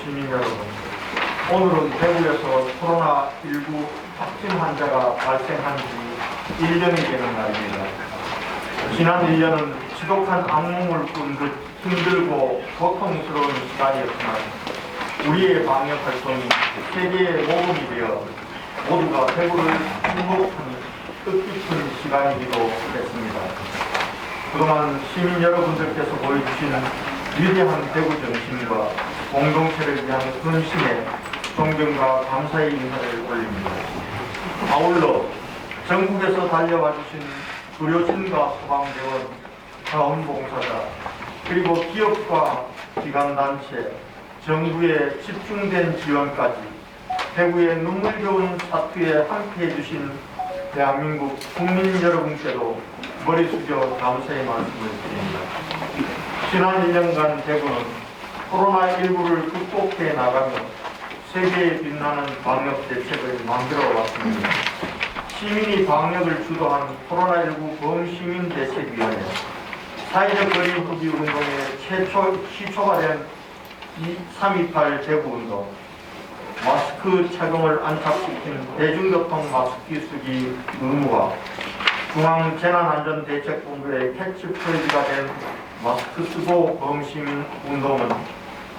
시민 여러분, 오늘은 대구에서 코로나19 확진 환자가 발생한 지 1년이 되는 날입니다. 지난 1년은 지독한 악몽을 꾼 듯 힘들고 고통스러운 시간이었지만 우리의 방역 활동이 세계의 모범이 되어 모두가 대구를 행복한 뜻깊은 시간이기도 했습니다. 그동안 시민 여러분들께서 보여주신 위대한 대구 정신과 공동체를 위한 헌신에 존경과 감사의 인사를 올립니다. 아울러 전국에서 달려와 주신 의료진과 소방대원, 자원봉사자, 그리고 기업과 기관단체, 정부의 집중된 지원까지 대구의 눈물겨운 사투에 함께해 주신 대한민국 국민 여러분께도 머리 숙여 감사의 말씀을 드립니다. 지난 1년간 대구는 코로나19를 극복해 나가며 세계에 빛나는 방역 대책을 만들어 왔습니다. 시민이 방역을 주도한 코로나19 범시민대책위원회, 사회적 거리 두기 운동의 최초 시초가 된 328 대구운동, 마스크 착용을 안착시킨 대중교통 마스크 쓰기 의무화, 중앙재난안전대책본부의 캐치프레이즈가 된 마스크 쓰고 범시민 운동은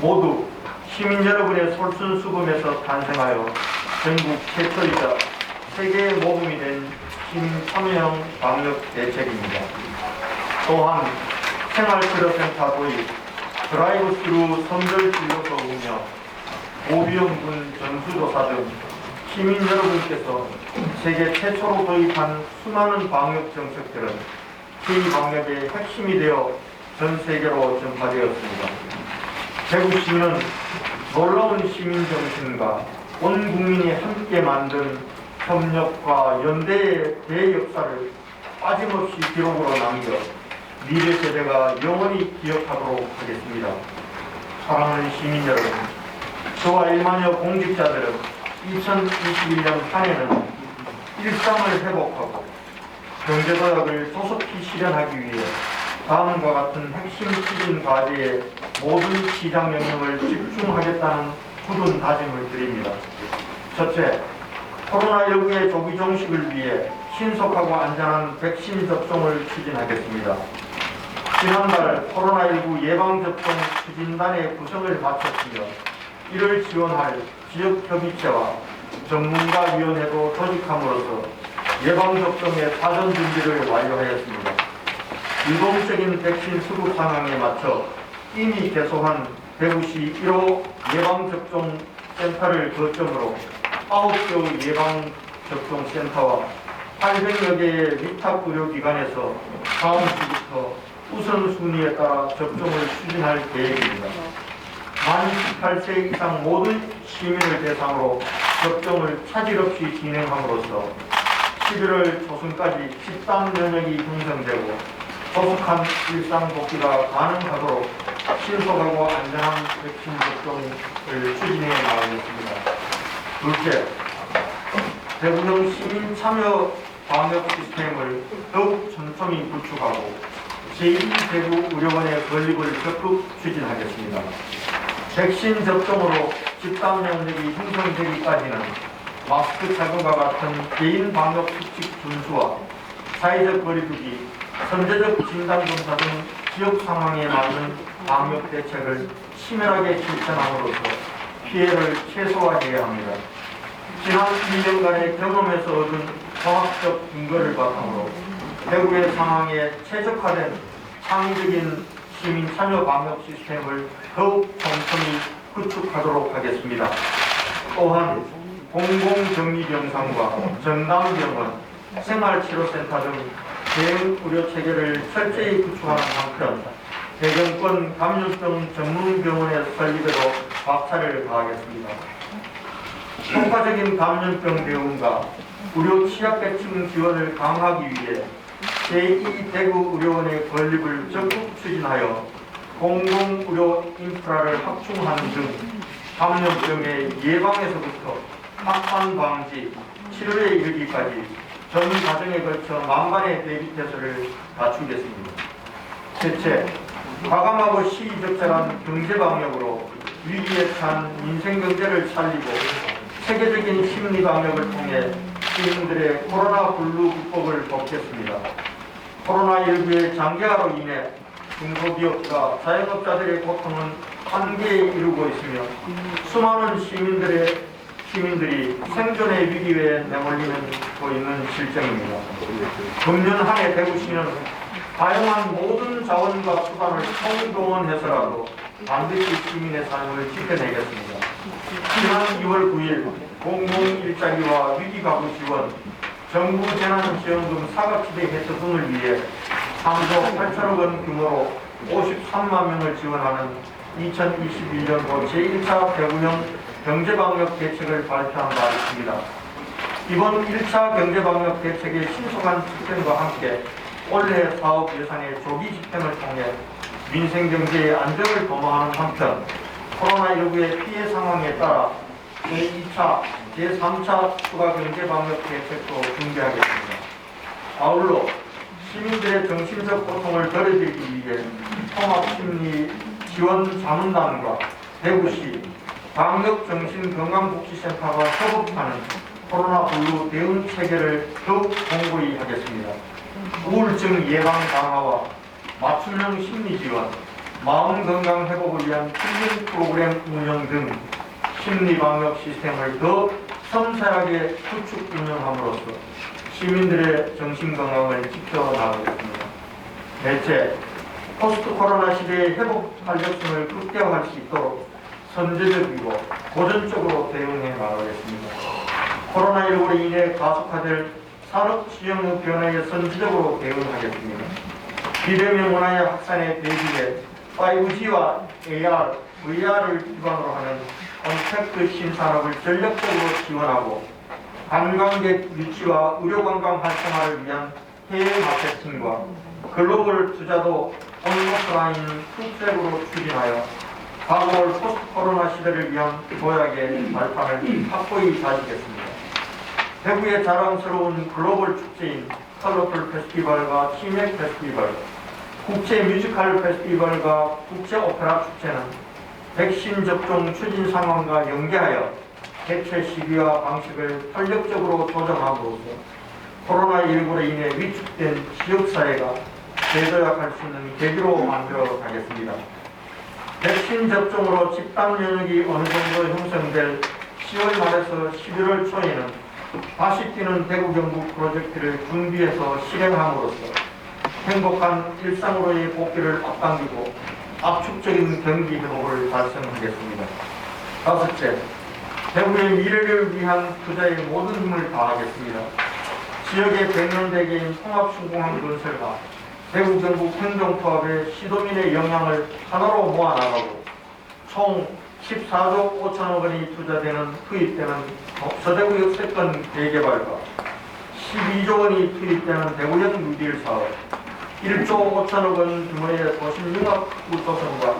모두 시민 여러분의 솔선수범에서 탄생하여 전국 최초이자 세계의 모범이 된 시민 참여형 방역 대책입니다. 또한 생활치료센터 도입, 드라이브스루 선별진료소 운영, 고비용군 전수조사 등 시민 여러분께서 세계 최초로 도입한 수많은 방역 정책들은 K-방역의 핵심이 되어 전 세계로 전파되었습니다. 대구시는 놀라운 시민 정신과 온 국민이 함께 만든 협력과 연대의 대역사를 빠짐없이 기록으로 남겨 미래 세대가 영원히 기억하도록 하겠습니다. 사랑하는 시민 여러분, 저와 1만여 공직자들은 2021년 한 해는 일상을 회복하고 경제도약을 조속히 실현하기 위해 다음과 같은 핵심 추진 과제에 모든 시장 영역을 집중하겠다는 굳은 다짐을 드립니다. 첫째, 코로나19의 조기 종식을 위해 신속하고 안전한 백신 접종을 추진하겠습니다. 지난달 코로나19 예방접종 추진단의 구성을 마쳤으며 이를 지원할 지역협의체와 전문가위원회도 조직함으로써 예방접종의 사전 준비를 완료하였습니다. 유동적인 백신 수급 상황에 맞춰 이미 개소한 대구시 1호 예방접종센터를 거점으로 9개 예방접종센터와 800여 개의 위탁 의료기관에서 다음 주부터 우선순위에 따라 접종을 추진할 계획입니다. 만 18세 이상 모든 시민을 대상으로 접종을 차질 없이 진행함으로써 11월 초순까지 집단 면역이 형성되고 조속한 일상 복귀가 가능하도록 신속하고 안전한 백신 접종을 추진해 나가겠습니다. 둘째, 대구형 시민 참여 방역 시스템을 더욱 촘촘히 구축하고 제2대구 의료원의 건립을 적극 추진하겠습니다. 백신 접종으로 집단 면역이 형성되기까지는 마스크 착용과 같은 개인 방역 수칙 준수와 사회적 거리두기, 선제적 진단검사 등 지역 상황에 맞는 방역 대책을 치밀하게 실천함으로써 피해를 최소화해야 합니다. 지난 1년간의 경험에서 얻은 과학적 근거를 바탕으로 대구의 상황에 최적화된 창의적인 시민 참여 방역 시스템을 더욱 촘촘히 구축하도록 하겠습니다. 또한 공공정리병상과 전담병원, 생활치료센터 등 대응 의료 체계를 철저히 구축하는 한편 대경권 감염병 전문병원의 설립에도 박차를 가하겠습니다. 효과적인 감염병 대응과 의료 취약계층 지원을 강화하기 위해 제2대구 의료원의 건립을 적극 추진하여 공공의료 인프라를 확충하는 등 감염병의 예방에서부터 확산 방지, 치료에 이르기까지 전 과정에 걸쳐 만반의 대비태세를 갖추겠습니다. 셋째, 과감하고 시의적절한 경제방역으로 위기에 처한 민생경제를 살리고 세계적인 심리방역을 통해 시민들의 코로나 블루 극복을 돕겠습니다. 코로나19의 장기화로 인해 중소기업과 자영업자들의 고통은 한계에 이르고 있으며 수많은 시민들이 생존의 위기에 내몰리고 있는 실정입니다. 금년 한 해 대구시는 다양한 모든 자원과 수단을 총동원해서라도 반드시 시민의 삶을 지켜내겠습니다. 지난 2월 9일 공공일자리와 위기가구 지원, 정부 재난지원금 사각지대 해소 등을 위해 3조 8천억 원 규모로 53만 명을 지원하는 2021년도 제1차 대구형 경제방역 대책을 발표한 바 있습니다. 이번 1차 경제방역 대책의 신속한 집행과 함께 올해 사업 예산의 조기 집행을 통해 민생경제의 안정을 도모하는 한편 코로나19의 피해 상황에 따라 제2차, 제3차 추가 경제방역 대책도 준비하겠습니다. 아울러 시민들의 정신적 고통을 덜어드리기 위해 통합심리지원자문단과 대구시 방역정신건강복지센터가 협업하는 코로나 블루 대응 체계를 더욱 공고히 하겠습니다. 우울증 예방 강화와 맞춤형 심리지원, 마음건강 회복을 위한 힐링 프로그램 운영 등 심리방역 시스템을 더 섬세하게 구축 운영함으로써 시민들의 정신건강을 지켜나가겠습니다. 대체 포스트 코로나 시대의 회복 활력성을 극대화할 수 있도록 선제적이고 고전적으로 대응해 나가겠습니다. 코로나19로 인해 가속화될 산업시장의 변화에 선제적으로 대응하겠습니다. 비대면 문화의 확산에 대비해 5G와 AR, VR을 기반으로 하는 언택트 신산업을 전력적으로 지원하고 관광객 유치와 의료관광 활성화를 위한 해외 마케팅과 글로벌 투자도 온라인 투트랙으로 추진하여 다가올 포스트 코로나 시대를 위한 도약의 발판을 확고히 다지겠습니다. 대구의 자랑스러운 글로벌 축제인 컬러풀 페스티벌과 치맥 페스티벌, 국제 뮤지컬 페스티벌과 국제 오페라 축제는 백신 접종 추진 상황과 연계하여 개최 시기와 방식을 탄력적으로 조정함으로써 코로나19로 인해 위축된 지역사회가 재도약할 수 있는 계기로 만들어 가겠습니다. 백신 접종으로 집단 면역이 어느 정도 형성될 10월 말에서 11월 초에는 다시 뛰는 대구 경북 프로젝트를 준비해서 실행함으로써 행복한 일상으로의 복귀를 앞당기고 압축적인 경기 회복을 달성하겠습니다. 다섯째, 대구의 미래를 위한 투자에 모든 힘을 다하겠습니다. 지역의 100년대계인 통합신공항 건설과 대구 경북 행정투합의 시도민의 역량을 하나로 모아나가고 총 14조 5천억 원이 투입되는 서대구 역세권 대개발과 12조 원이 투입되는 대구형 뉴딜 사업, 1조 5천억 원 규모의 도심 융합구 조성과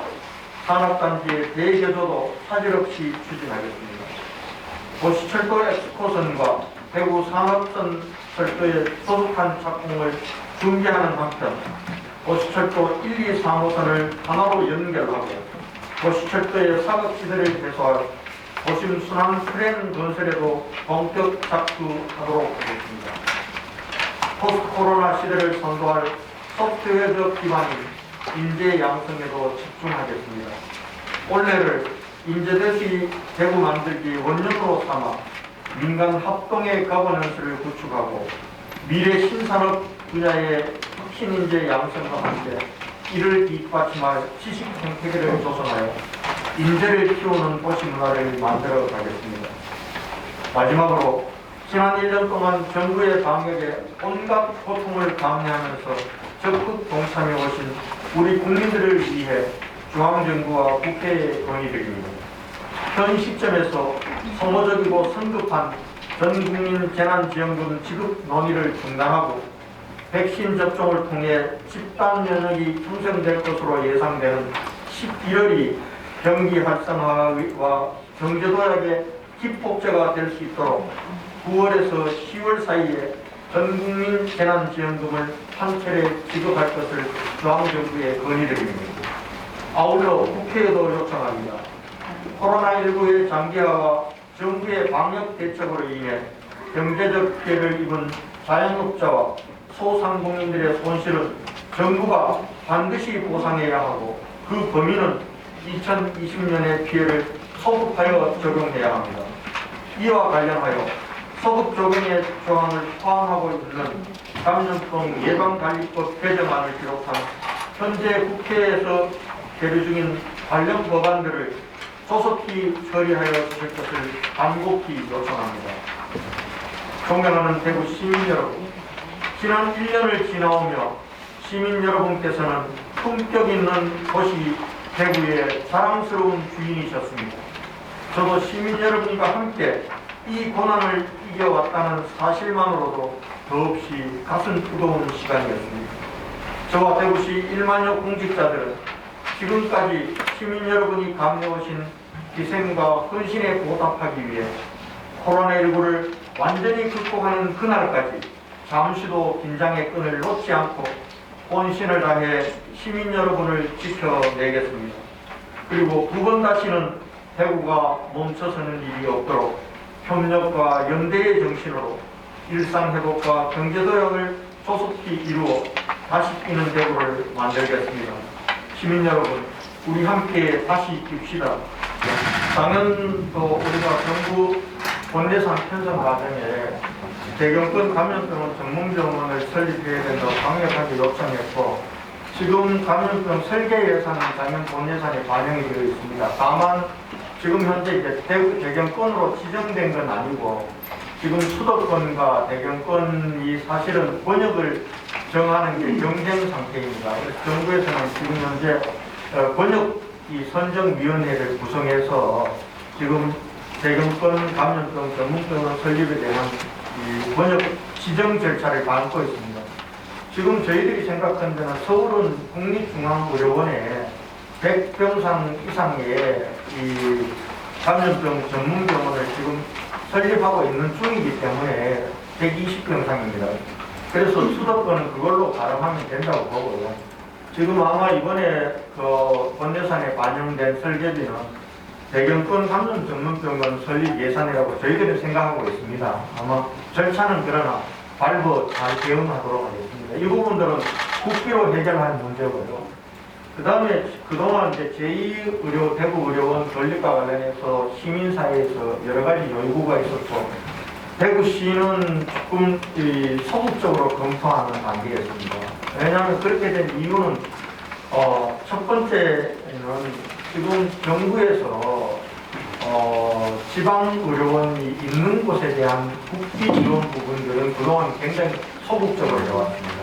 산업단지의 대개조도 차질 없이 추진하겠습니다. 도시철도 엑스코선과 대구 산업선 철도에 소속한 착공을 준비하는 한편 도시철도 1, 2, 3호선을 하나로 연결하고 도시철도의 사각지대를 해소할 도심 순환 트램 건설에도 본격 착수하도록 하겠습니다. 포스트 코로나 시대를 선도할 소프트웨어적 기반인 인재 양성에도 집중하겠습니다. 올해를 인재도시 대구 만들기 원년으로 삼아 민간 합동의 거버넌스를 구축하고 미래 신산업 분야의 혁신 인재 양성과 함께 이를 뒷받침할 지식 생태계를 조성하여 인재를 키우는 도시 문화를 만들어 가겠습니다. 마지막으로 지난 1년 동안 정부의 방역에 온갖 고통을 감내하면서 적극 동참해 오신 우리 국민들을 위해 중앙정부와 국회에 건의드립니다. 현 시점에서 소모적이고 성급한 전국민 재난지원금 지급 논의를 중단하고 백신 접종을 통해 집단 면역이 형성될 것으로 예상되는 11월이 경기 활성화와 경제도약의 기폭제가 될 수 있도록 9월에서 10월 사이에 전국민 재난지원금을 한 차례 지급할 것을 중앙정부에 건의드립니다. 아울러 국회에도 요청합니다. 코로나19의 장기화와 정부의 방역 대책으로 인해 경제적 피해를 입은 자영업자와 소상공인들의 손실은 정부가 반드시 보상해야 하고 그 범위는 2020년의 피해를 소급하여 적용해야 합니다. 이와 관련하여 소급 적용의 조항을 포함하고 있는 감염병 예방관리법 개정안을 비롯한 현재 국회에서 계류 중인 관련 법안들을 조속히 처리하여 주실 것을 간곡히 요청합니다. 존경하는 대구 시민 여러분, 지난 1년을 지나오며 시민 여러분께서는 품격 있는 도시 대구의 자랑스러운 주인이셨습니다. 저도 시민 여러분과 함께 이 고난을 이겨왔다는 사실만으로도 더없이 가슴 뜨거운 시간이었습니다. 저와 대구시 1만여 공직자들은 지금까지 시민 여러분이 감내오신 희생과 헌신에 보답하기 위해 코로나19를 완전히 극복하는 그날까지 잠시도 긴장의 끈을 놓지 않고 혼신을 다해 시민 여러분을 지켜내겠습니다. 그리고 두 번 다시는 대구가 멈춰서는 일이 없도록 협력과 연대의 정신으로 일상회복과 경제도약을 조속히 이루어 다시 뛰는 대구를 만들겠습니다. 시민 여러분, 우리 함께 다시 뜁시다. 작년도 우리가 정부 본예산 편성 과정에 대경권 감염병 전문병원을 설립해야 된다고 강력하게 요청했고, 지금 감염병 설계 예산은 작년 본예산에 반영이 되어 있습니다. 다만 지금 현재 이제 대경권으로 지정된 건 아니고 지금 수도권과 대경권이 사실은 번역을 정하는 게 경쟁 상태입니다. 그래서 정부에서는 지금 현재 번역 선정위원회를 구성해서 지금 대경권 감염병 전문병원 설립에 대한 이 번역 지정 절차를 밟고 있습니다. 지금 저희들이 생각한 데는 서울은 국립중앙의료원에 100병상 이상의 이 감염병 전문병원을 지금 설립하고 있는 중이기 때문에 120병상입니다. 그래서 수도권은 그걸로 가름하면 된다고 보고요. 지금 아마 이번에 그 본예산에 반영된 설계비는 대경권 감염 전문병원 설립 예산이라고 저희들은 생각하고 있습니다. 아마 절차는 그러나 발부 잘 개헌하도록 하겠습니다. 이 부분들은 국비로 해결할 문제고요. 그 다음에 그동안 이제 제2의료 대구의료원 건립과 관련해서 시민사회에서 여러 가지 요구가 있었고, 대구시는 조금 소극적으로 검토하는 단계였습니다. 왜냐하면 그렇게 된 이유는 첫 번째는 지금 정부에서 지방의료원이 있는 곳에 대한 국비 지원 부분들은 그동안 굉장히 소극적으로 해왔습니다.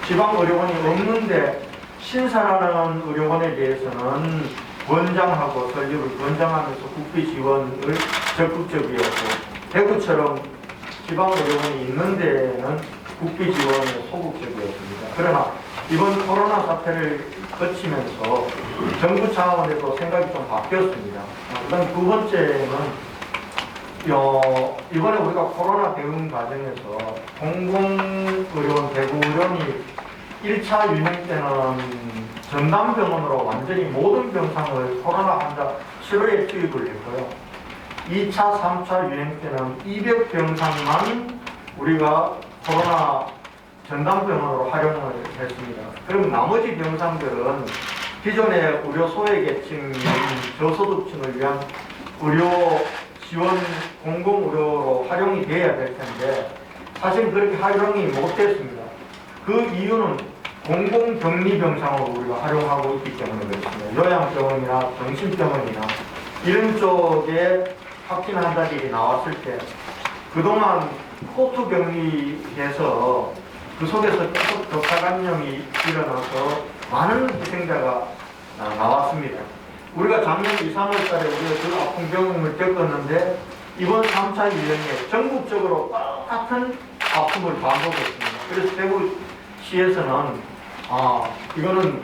지방의료원이 없는데 신설하는 의료원에 대해서는 권장하고 설립을 권장하면서 국비 지원을 적극적이었고, 대구처럼 지방의료원이 있는 데는 국비 지원에 소극적이었습니다. 그러나 이번 코로나 사태를 거치면서 정부 차원에서 생각이 좀 바뀌었습니다. 그다음 두 번째는 이번에 우리가 코로나 대응 과정에서 공공의료원, 대구의료원이 1차 유행 때는 전담병원으로 완전히 모든 병상을 코로나 환자 치료에 투입을 했고요. 2차, 3차 유행 때는 200병상만 우리가 코로나 전담병원으로 활용을 했습니다. 그럼 나머지 병상들은 기존의 의료 소외계층인 저소득층을 위한 의료 지원 공공의료로 활용이 돼야 될 텐데 사실 그렇게 활용이 못됐습니다. 그 이유는 공공격리병상으로 우리가 활용하고 있기 때문에 그렇습니다. 요양병원이나 정신병원이나 이런 쪽에 확진 환자들이 나왔을 때 그동안 코트 격리해서 그 속에서 계속 격사 감염이 일어나서 많은 희생자가 나왔습니다. 우리가 작년 2, 3월 달에 우리가 그 아픈 경험을 겪었는데 이번 3차 유행에 전국적으로 똑같은 아픔을 반복했습니다. 그래서 대구시에서는 이거는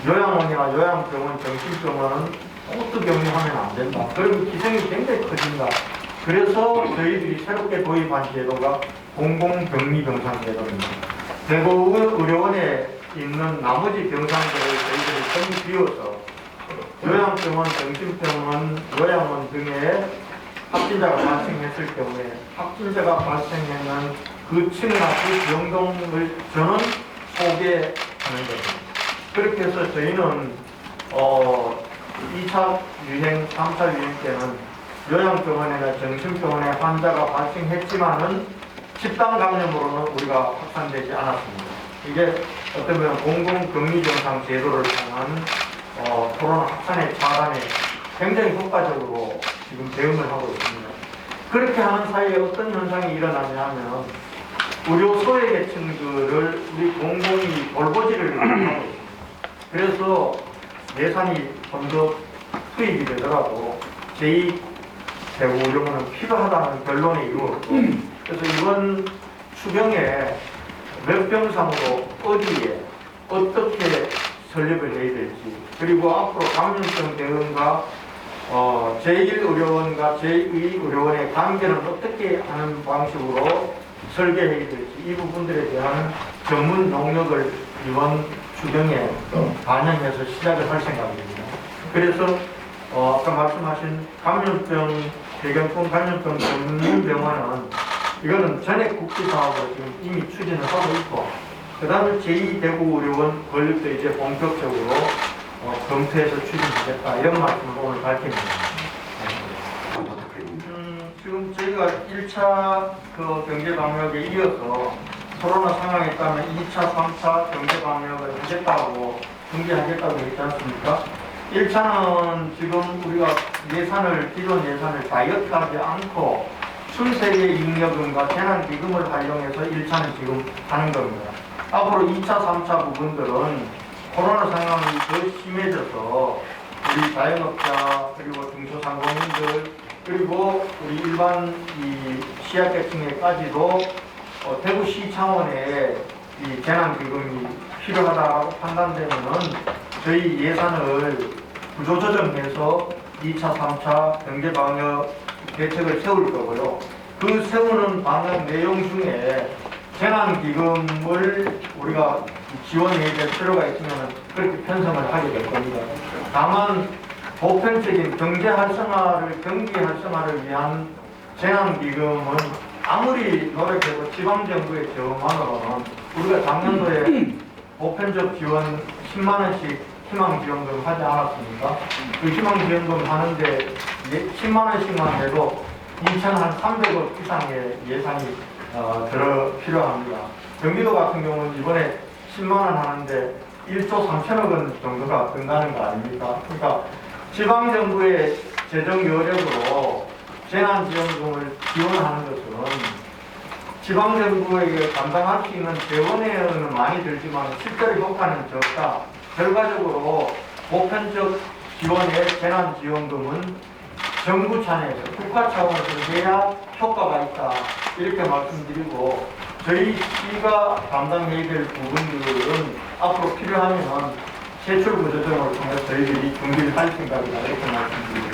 요양원이나 요양병원, 정신병원은 코트 격리하면 안 된다. 그러면 기생이 굉장히 커진다. 그래서 저희들이 새롭게 도입한 제도가 공공격리병상 제도입니다. 대구 의료원에 있는 나머지 병상들을 저희들이 전부 비워서 요양병원, 정신병원, 요양원 등의 확진자가 발생했을 경우에 확진자가 발생하는 그 층이나 그 병동을 저는 소개하는 겁니다. 그렇게 해서 저희는 2차 유행, 3차 유행 때는 요양병원이나 정신병원에 환자가 발생했지만은 집단 감염으로는 우리가 확산되지 않았습니다. 이게 어떤 면은 공공격리정상 제도를 통한 코로나 확산의 차단에 굉장히 효과적으로 지금 대응을 하고 있습니다. 그렇게 하는 사이에 어떤 현상이 일어나냐면 의료 소외계층들을 우리 공공이 돌보지를 하고 있습니다. 그래서 예산이 좀 더 투입이 되더라도 제2대구의료원은 필요하다는 결론에 이르렀고, 그래서 이번 추경에 몇 병상으로 어디에 어떻게 설립을 해야 될지, 그리고 앞으로 감염병 대응과 제1의료원과 제2의료원의 관계는 어떻게 하는 방식으로 설계해야 될지, 이 부분들에 대한 전문 용역을 이번 추경에 반영해서 시작을 할 생각입니다. 그래서 아까 말씀하신 감염병, 대경권 감염병 전문병원은 이거는 전액 국비 사업으로 지금 이미 추진을 하고 있고, 그 다음에 제2대구의료원 건립도 이제 본격적으로 검토해서 추진하겠다, 이런 말씀을 오늘 밝힙니다. 지금 저희가 1차 그 경제방역에 이어서 코로나 상황에 따르면 2차, 3차 경제방역을 하겠다고 중개하겠다고 했지 않습니까? 1차는 지금 우리가 기존 예산을 다이어트하지 않고 순세계 잉여금과 재난기금을 활용해서 1차는 지금 하는 겁니다. 앞으로 2차, 3차 부분들은 코로나 상황이 더 심해져서 우리 자영업자, 그리고 중소상공인들, 그리고 우리 일반 이 취약계층에까지도 대구시 차원의 이 재난기금이 필요하다고 판단되면은 저희 예산을 구조조정해서 2차, 3차 경제방역 대책을 세울 거고요. 그 세우는 방향 내용 중에 재난기금을 우리가 지원해야 될 필요가 있으면 그렇게 편성을 하게 될 겁니다. 다만 보편적인 경제 활성화를 위한 재난기금은 아무리 노력해도 지방정부의 지원만으로는 우리가 작년도에 보편적 지원 10만 원씩 희망지원금 하지 않았습니까? 그 희망지원금 하는데 10만 원씩만 해도 2,300억 이상의 예산이 필요합니다. 경기도 같은 경우는 이번에 10만 원 하는데 1조 3천억 원 정도가 든다는 거 아닙니까? 그러니까 지방정부의 재정 여력으로 재난지원금을 지원하는 것은 지방정부에게 감당할 수 있는 재원에는 많이 들지만 실제로 효과는 적다. 결과적으로 보편적 지원의 재난지원금은 정부 차원에서, 국가 차원에서 해야 효과가 있다, 이렇게 말씀드리고, 저희 시가 담당해야 될 부분들은 앞으로 필요하면 세출 구조정을 통해서 저희들이 준비를 할 생각이다, 이렇게 말씀드립니다.